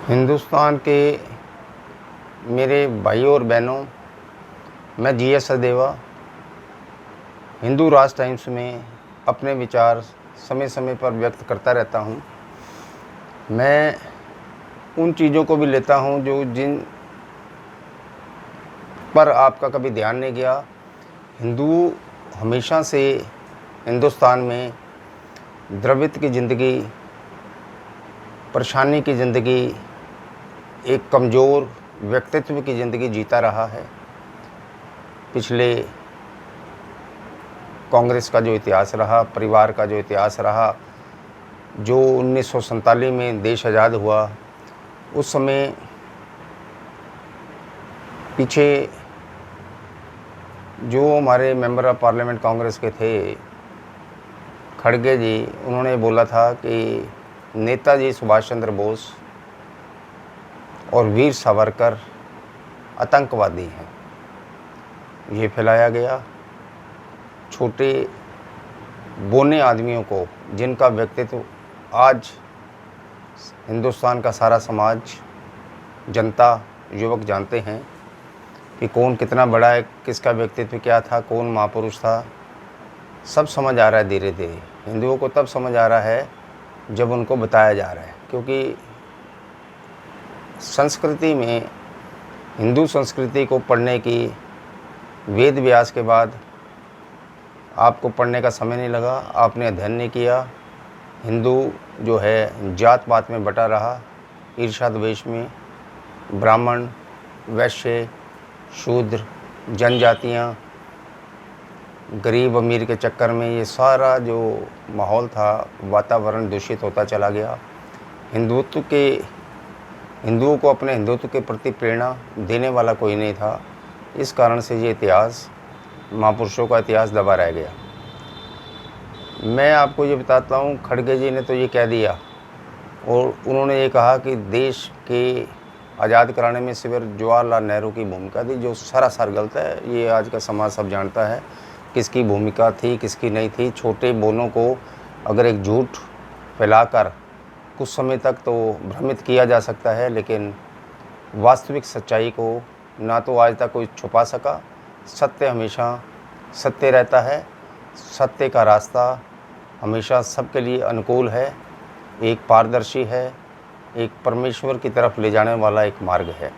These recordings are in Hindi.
हिंदुस्तान के मेरे भाइयों और बहनों, मैं जी.एस. सचदेवा हिंदू राज टाइम्स में अपने विचार समय समय पर व्यक्त करता रहता हूँ। मैं उन चीज़ों को भी लेता हूँ जो जिन पर आपका कभी ध्यान नहीं गया। हिंदू हमेशा से हिंदुस्तान में द्रविड़ की ज़िंदगी, परेशानी की ज़िंदगी, एक कमज़ोर व्यक्तित्व की ज़िंदगी जीता रहा है। पिछले कांग्रेस का जो इतिहास रहा, परिवार का जो इतिहास रहा, जो 1947 में देश आज़ाद हुआ, उस समय पीछे जो हमारे मेंबर ऑफ पार्लियामेंट कांग्रेस के थे, खड़गे जी, उन्होंने बोला था कि नेताजी सुभाष चंद्र बोस और वीर सावरकर आतंकवादी हैं। ये फैलाया गया। छोटे बोने आदमियों को, जिनका व्यक्तित्व आज हिंदुस्तान का सारा समाज, जनता, युवक जानते हैं कि कौन कितना बड़ा है, किसका व्यक्तित्व क्या था, कौन महापुरुष था, सब समझ आ रहा है धीरे धीरे। हिंदुओं को तब समझ आ रहा है जब उनको बताया जा रहा है, क्योंकि संस्कृति में, हिंदू संस्कृति को पढ़ने की वेद व्यास के बाद आपको पढ़ने का समय नहीं लगा, आपने अध्ययन नहीं किया। हिंदू जो है जात पात में बटा रहा, ईर्ष्या द्वेष में, ब्राह्मण, वैश्य, शूद्र, जनजातियाँ, गरीब अमीर के चक्कर में ये सारा जो माहौल था, वातावरण दूषित होता चला गया। हिंदुओं को अपने हिंदुत्व के प्रति प्रेरणा देने वाला कोई नहीं था। इस कारण से ये इतिहास, महापुरुषों का इतिहास दबा रह गया। मैं आपको ये बताता हूँ, खड़गे जी ने तो ये कह दिया और उन्होंने ये कहा कि देश के आज़ाद कराने में सिर्फ जवाहरलाल नेहरू की भूमिका थी, जो सरासर गलत है। ये आज का समाज सब जानता है किसकी भूमिका थी, किसकी नहीं थी। छोटे बोनों को अगर एक झूठ फैलाकर कुछ समय तक तो भ्रमित किया जा सकता है, लेकिन वास्तविक सच्चाई को ना तो आज तक कोई छुपा सका। सत्य हमेशा सत्य रहता है। सत्य का रास्ता हमेशा सबके लिए अनुकूल है, एक पारदर्शी है, एक परमेश्वर की तरफ ले जाने वाला एक मार्ग है।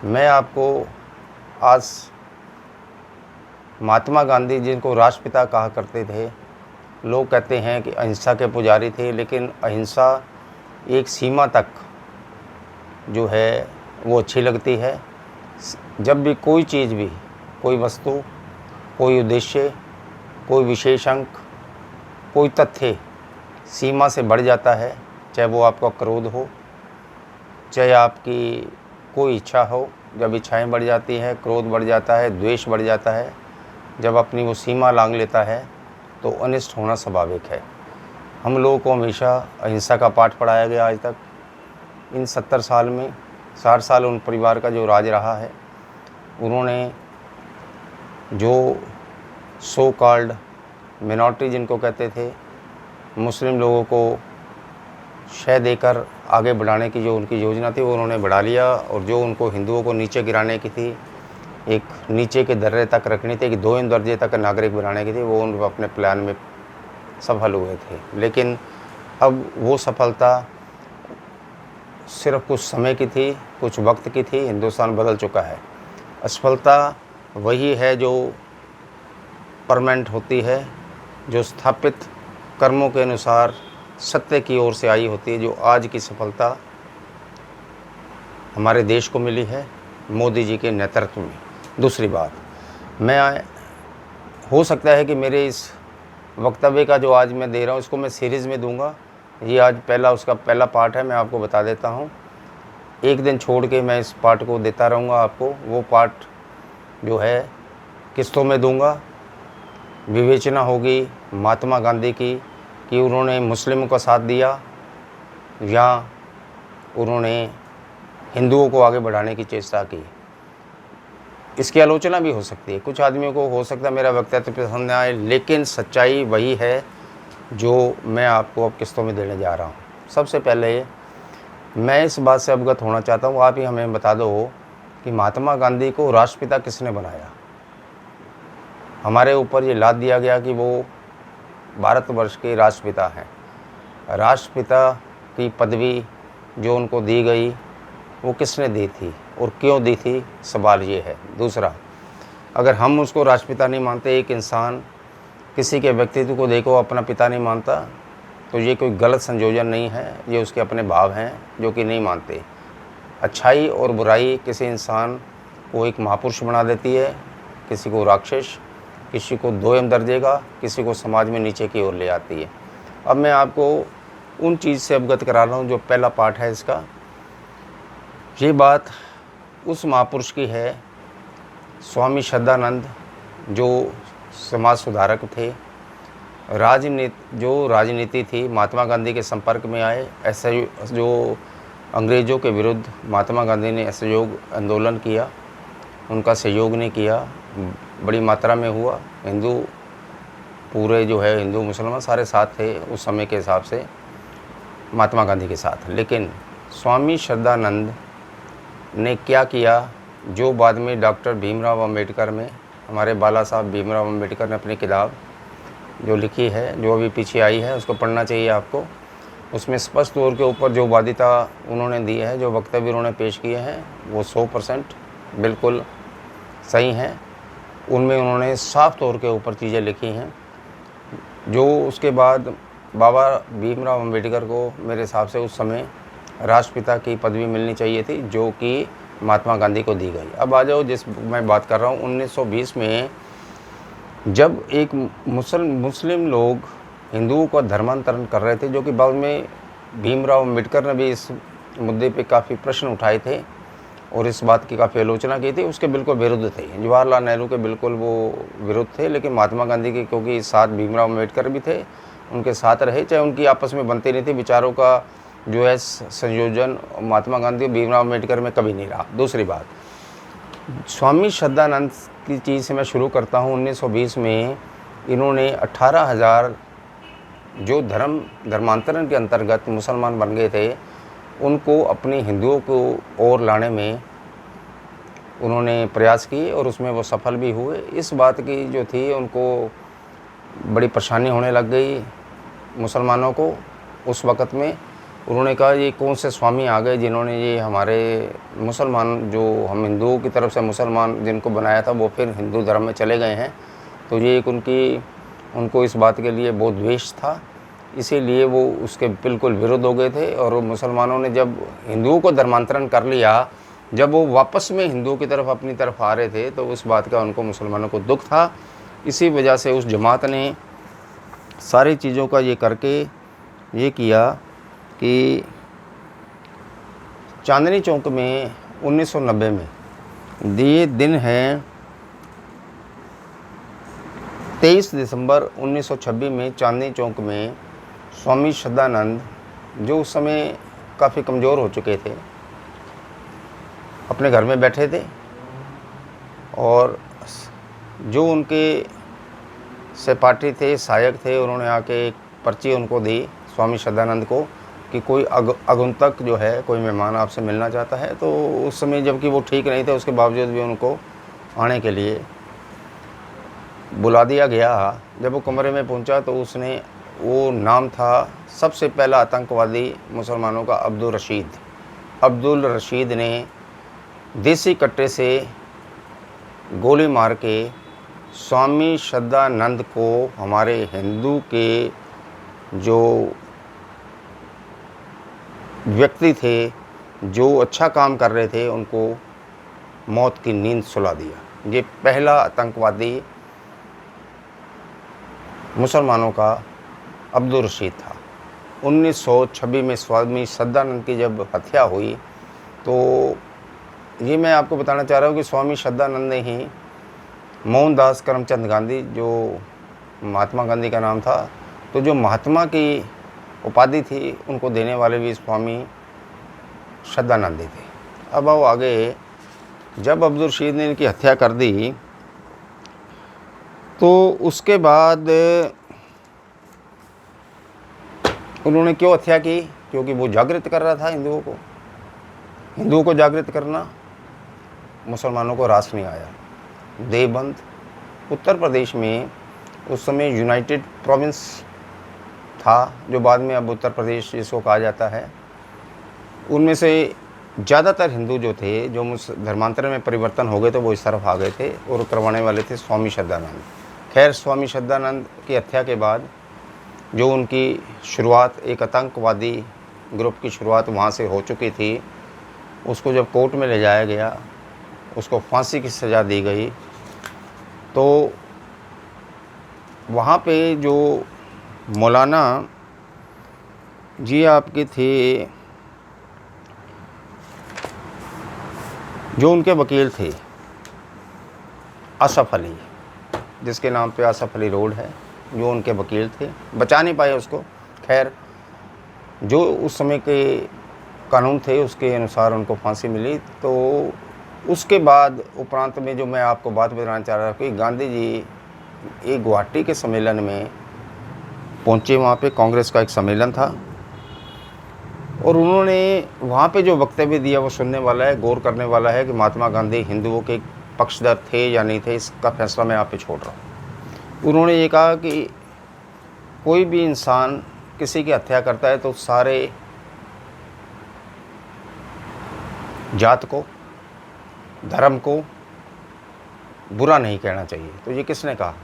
मैं आपको आज महात्मा गांधी, जिनको राष्ट्रपिता कहा करते थे, लोग कहते हैं कि अहिंसा के पुजारी थे, लेकिन अहिंसा एक सीमा तक जो है वो अच्छी लगती है। जब भी कोई चीज़ भी, कोई वस्तु, कोई उद्देश्य, कोई विशेष अंक, कोई तथ्य सीमा से बढ़ जाता है, चाहे वो आपका क्रोध हो, चाहे आपकी कोई इच्छा हो, जब इच्छाएं बढ़ जाती हैं, क्रोध बढ़ जाता है, द्वेष बढ़ जाता है, जब अपनी वो सीमा लांघ लेता है तो अनिष्ट होना स्वाभाविक है। हम लोगों को हमेशा अहिंसा का पाठ पढ़ाया गया। आज तक इन 70 साल में 60 साल उन परिवार का जो राज रहा है, उन्होंने जो सो कॉल्ड मिनॉरिटी जिनको कहते थे, मुस्लिम लोगों को शय देकर आगे बढ़ाने की जो उनकी योजना थी, वो उन्होंने बढ़ा लिया। और जो उनको हिंदुओं को नीचे गिराने की थी, एक नीचे के दर्जे तक रखनी थी, कि 2 दर्जे तक नागरिक बनाने की थी, वो उन अपने प्लान में सफल हुए थे। लेकिन अब वो सफलता सिर्फ कुछ समय की थी, कुछ वक्त की थी। हिंदुस्तान बदल चुका है। असफलता वही है जो परमानेंट होती है, जो स्थापित कर्मों के अनुसार सत्य की ओर से आई होती है। जो आज की सफलता हमारे देश को मिली है मोदी जी के नेतृत्व में। दूसरी बात, मैं, हो सकता है कि मेरे इस वक्तव्य का जो आज मैं दे रहा हूँ, इसको मैं सीरीज़ में दूंगा। ये आज उसका पहला पार्ट है। मैं आपको बता देता हूँ, एक दिन छोड़ के मैं इस पार्ट को देता रहूँगा आपको। वो पार्ट जो है किस्तों में दूंगा। विवेचना होगी महात्मा गांधी की, कि उन्होंने मुस्लिमों का साथ दिया या उन्होंने हिंदुओं को आगे बढ़ाने की चेष्टा की। इसकी आलोचना भी हो सकती है। कुछ आदमियों को हो सकता है मेरा वक्तव्य पसंद न आए, लेकिन सच्चाई वही है जो मैं आपको अब किस्तों में देने जा रहा हूँ। सबसे पहले मैं इस बात से अवगत होना चाहता हूँ, आप ही हमें बता दो कि महात्मा गांधी को राष्ट्रपिता किसने बनाया। हमारे ऊपर ये लाद दिया गया कि वो भारतवर्ष के राष्ट्रपिता हैं। राष्ट्रपिता की पदवी जो उनको दी गई वो किसने दी थी और क्यों दी थी, सवाल ये है। दूसरा, अगर हम उसको राष्ट्रपिता नहीं मानते, एक इंसान किसी के व्यक्तित्व को देखो अपना पिता नहीं मानता, तो ये कोई गलत संयोजन नहीं है, ये उसके अपने भाव हैं जो कि नहीं मानते। अच्छाई और बुराई किसी इंसान को एक महापुरुष बना देती है, किसी को राक्षस, किसी को दोयम दर्जे का, किसी को समाज में नीचे की ओर ले आती है। अब मैं आपको उन चीज़ से अवगत करा रहा हूँ जो पहला पार्ट है इसका। ये बात उस महापुरुष की है, स्वामी श्रद्धानंद, जो समाज सुधारक थे, राजनीति थी, महात्मा गांधी के संपर्क में आए। ऐसे जो अंग्रेज़ों के विरुद्ध महात्मा गांधी ने असहयोग आंदोलन किया, उनका सहयोग नहीं किया, बड़ी मात्रा में हुआ। हिंदू पूरे जो है हिंदू मुसलमान सारे साथ थे उस समय के हिसाब से महात्मा गांधी के साथ। लेकिन स्वामी श्रद्धानंद ने क्या किया, जो बाद में डॉक्टर भीमराव अंबेडकर में, हमारे बाला साहब भीमराव अंबेडकर ने अपनी किताब जो लिखी है, जो अभी पीछे आई है, उसको पढ़ना चाहिए आपको। उसमें स्पष्ट तौर के ऊपर जो वादिता उन्होंने दी है, जो वक्तव्य उन्होंने पेश किए हैं, वो 100% बिल्कुल सही हैं। उनमें उन्होंने साफ तौर के ऊपर चीज़ें लिखी हैं, जो उसके बाद बाबा भीमराव अंबेडकर को मेरे हिसाब से उस समय राष्ट्रपिता की पदवी मिलनी चाहिए थी, जो कि महात्मा गांधी को दी गई। अब आ जाओ जिस मैं बात कर रहा हूँ, 1920 में जब एक मुस्लिम लोग हिंदुओं का धर्मांतरण कर रहे थे, जो कि बाद में भीमराव अंबेडकर ने भी इस मुद्दे पे काफ़ी प्रश्न उठाए थे और इस बात की काफ़ी आलोचना की थी, उसके बिल्कुल विरुद्ध थे। जवाहरलाल नेहरू के बिल्कुल वो विरुद्ध थे, लेकिन महात्मा गांधी के क्योंकि साथ भीमराव अंबेडकर भी थे, उनके साथ रहे, चाहे उनकी आपस में बनती नहीं थी विचारों का जो है संयोजन महात्मा गांधी और भीमराव अंबेडकर में कभी नहीं रहा। दूसरी बात, स्वामी श्रद्धानंद की चीज़ से मैं शुरू करता हूँ। 1920 में इन्होंने 18,000 जो धर्मांतरण के अंतर्गत मुसलमान बन गए थे, उनको अपने हिंदुओं को ओर लाने में उन्होंने प्रयास किए और उसमें वो सफल भी हुए। इस बात की जो थी उनको बड़ी परेशानी होने लग गई मुसलमानों को उस वक़्त में। उन्होंने कहा ये कौन से स्वामी आ गए जिन्होंने ये हमारे मुसलमान, जो हम हिंदुओं की तरफ से मुसलमान जिनको बनाया था, वो फिर हिंदू धर्म में चले गए हैं। तो ये एक उनको इस बात के लिए बहुत द्वेष था, इसीलिए वो उसके बिल्कुल विरुद्ध हो गए थे। और मुसलमानों ने जब हिंदुओं को धर्मांतरण कर लिया, जब वो वापस में हिंदुओं की तरफ अपनी तरफ आ रहे थे, तो उस बात का उनको मुसलमानों को दुख था। इसी वजह से उस जमात ने सारी चीज़ों का ये करके ये किया कि चांदनी चौक में 1990 में ये दिन है 23 दिसंबर 1926 में चांदनी चौक में स्वामी श्रद्धानंद, जो उस समय काफ़ी कमज़ोर हो चुके थे, अपने घर में बैठे थे और जो उनके सहपाठी थे, सहायक थे, उन्होंने आके एक पर्ची उनको दी स्वामी श्रद्धानंद को कि कोई आगंतुक जो है, कोई मेहमान आपसे मिलना चाहता है। तो उस समय जबकि वो ठीक नहीं थे, उसके बावजूद भी उनको आने के लिए बुला दिया गया। जब वो कमरे में पहुंचा तो उसने, वो नाम था सबसे पहला आतंकवादी मुसलमानों का अब्दुल रशीद ने देसी कट्टे से गोली मार के स्वामी श्रद्धानंद को, हमारे हिंदू के जो व्यक्ति थे, जो अच्छा काम कर रहे थे, उनको मौत की नींद सुला दिया। ये पहला आतंकवादी मुसलमानों का अब्दुल रशीद था। 1926 में स्वामी श्रद्धानंद की जब हत्या हुई, तो ये मैं आपको बताना चाह रहा हूँ कि स्वामी श्रद्धानंद ने ही मोहनदास करमचंद गांधी, जो महात्मा गांधी का नाम था, तो जो महात्मा की उपाधि थी उनको देने वाले भी स्वामी श्रद्धानंद थे। अब आओ आगे, जब अब्दुल रशीद ने इनकी हत्या कर दी, तो उसके बाद उन्होंने क्यों हत्या की, क्योंकि वो जागृत कर रहा था हिंदुओं को। हिंदुओं को जागृत करना मुसलमानों को रास नहीं आया। देवबंद उत्तर प्रदेश में उस समय यूनाइटेड प्रोविंस था, जो बाद में अब उत्तर प्रदेश जिसको कहा जाता है। उनमें से ज़्यादातर हिंदू जो थे, जो धर्मांतरण में परिवर्तन हो गए थे, वो इस तरफ आ गए थे और करवाने वाले थे स्वामी श्रद्धानंद। खैर, स्वामी श्रद्धानंद की हत्या के बाद जो उनकी शुरुआत, एक आतंकवादी ग्रुप की शुरुआत वहाँ से हो चुकी थी, उसको जब कोर्ट में ले जाया गया, उसको फांसी की सज़ा दी गई, तो वहाँ पे जो मौलाना जी आपके थे, जो उनके वकील थे असफ अली, जिसके नाम पे असफ अली रोड है, जो उनके वकील थे, बचा नहीं पाए उसको। खैर, जो उस समय के कानून थे उसके अनुसार उनको फांसी मिली। तो उसके बाद उपरांत में जो मैं आपको बात बताना चाह रहा था कि गांधी जी एक गुवाहाटी के सम्मेलन में पहुँचे। वहाँ पे कांग्रेस का एक सम्मेलन था और उन्होंने वहाँ पे जो वक्तव्य दिया वो सुनने वाला है, गौर करने वाला है कि महात्मा गांधी हिंदुओं के पक्षधर थे या नहीं थे, इसका फैसला मैं आप पे छोड़ रहा हूँ। उन्होंने ये कहा कि कोई भी इंसान किसी की हत्या करता है तो सारे जात को, धर्म को बुरा नहीं कहना चाहिए। तो ये किसने कहा?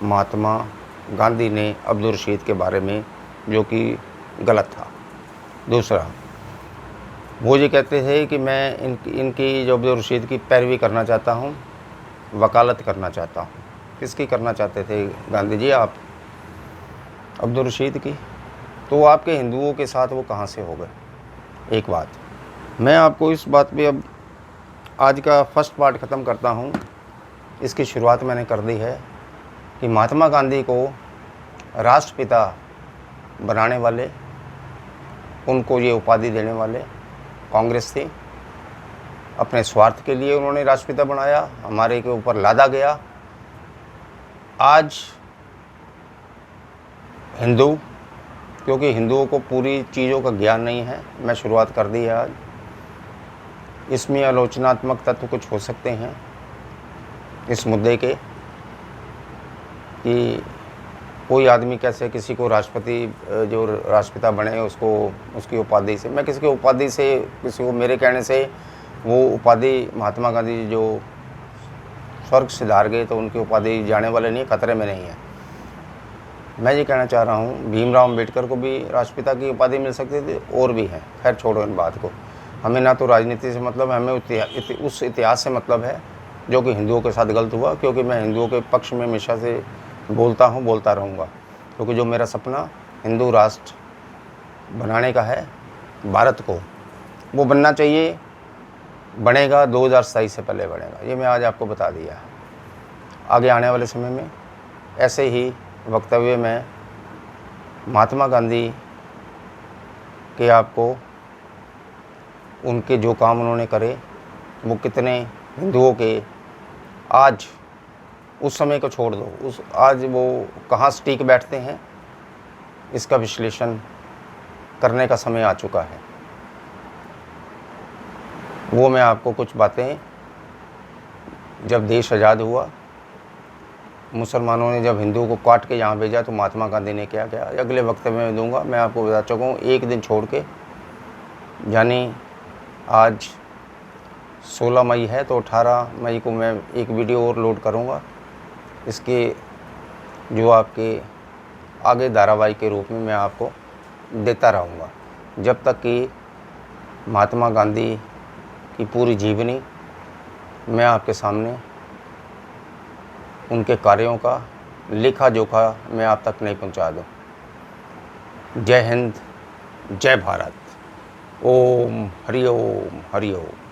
महात्मा गांधी ने अब्दुल रशीद के बारे में, जो कि गलत था। दूसरा, वो ये कहते थे कि मैं इनकी जो अब्दुल रशीद की पैरवी करना चाहता हूँ, वकालत करना चाहता हूँ। किसकी करना चाहते थे गांधी जी? आप अब्दुल रशीद की। तो आपके हिंदुओं के साथ वो कहाँ से हो गए? एक बात मैं आपको इस बात पे अब आज का फर्स्ट पार्ट ख़त्म करता हूँ। इसकी शुरुआत मैंने कर दी है कि महात्मा गांधी को राष्ट्रपिता बनाने वाले, उनको ये उपाधि देने वाले कांग्रेस थी। अपने स्वार्थ के लिए उन्होंने राष्ट्रपिता बनाया, हमारे के ऊपर लादा गया। आज हिंदू, क्योंकि हिंदुओं को पूरी चीज़ों का ज्ञान नहीं है, मैं शुरुआत कर दी है आज। इसमें आलोचनात्मक तत्व कुछ हो सकते हैं इस मुद्दे के कि कोई आदमी कैसे किसी को राष्ट्रपति, जो राष्ट्रपिता बने, उसको उसकी उपाधि से, मैं किसी की उपाधि से, किसी को मेरे कहने से वो उपाधि, महात्मा गांधी जो स्वर्ग सिधार गए तो उनकी उपाधि जाने वाले नहीं, खतरे में नहीं है। मैं ये कहना चाह रहा हूँ, भीमराव अम्बेडकर को भी राष्ट्रपिता की उपाधि मिल सकती थी, और भी हैं। खैर, छोड़ो इन बात को। हमें ना तो राजनीति से मतलब है, हमें उस इतिहास से मतलब है जो कि हिंदुओं के साथ गलत हुआ। क्योंकि मैं हिंदुओं के पक्ष में हमेशा से बोलता हूँ, बोलता रहूँगा, क्योंकि जो मेरा सपना हिंदू राष्ट्र बनाने का है, भारत को, वो बनना चाहिए, बनेगा 2027 से पहले बनेगा। ये मैं आज आपको बता दिया। आगे आने वाले समय में ऐसे ही वक्तव्य में महात्मा गांधी के, आपको उनके जो काम उन्होंने करे, वो कितने हिंदुओं के, आज उस समय को छोड़ दो, आज वो कहाँ स्टीक बैठते हैं, इसका विश्लेषण करने का समय आ चुका है। वो मैं आपको कुछ बातें, जब देश आज़ाद हुआ, मुसलमानों ने जब हिंदुओं को काट के यहाँ भेजा, तो महात्मा गांधी ने क्या किया, अगले वक्त में दूंगा। मैं आपको बता चुका हूँ, एक दिन छोड़ के, यानी आज 16 मई है, तो 18 मई को मैं एक वीडियो और लोड करूँगा। इसके जो आपके आगे धारावाहिक के रूप में मैं आपको देता रहूँगा, जब तक कि महात्मा गांधी की पूरी जीवनी मैं आपके सामने, उनके कार्यों का लेखा जोखा मैं आप तक नहीं पहुंचा दूं। जय हिंद, जय भारत। ओम हरि ओम, हरि ओम।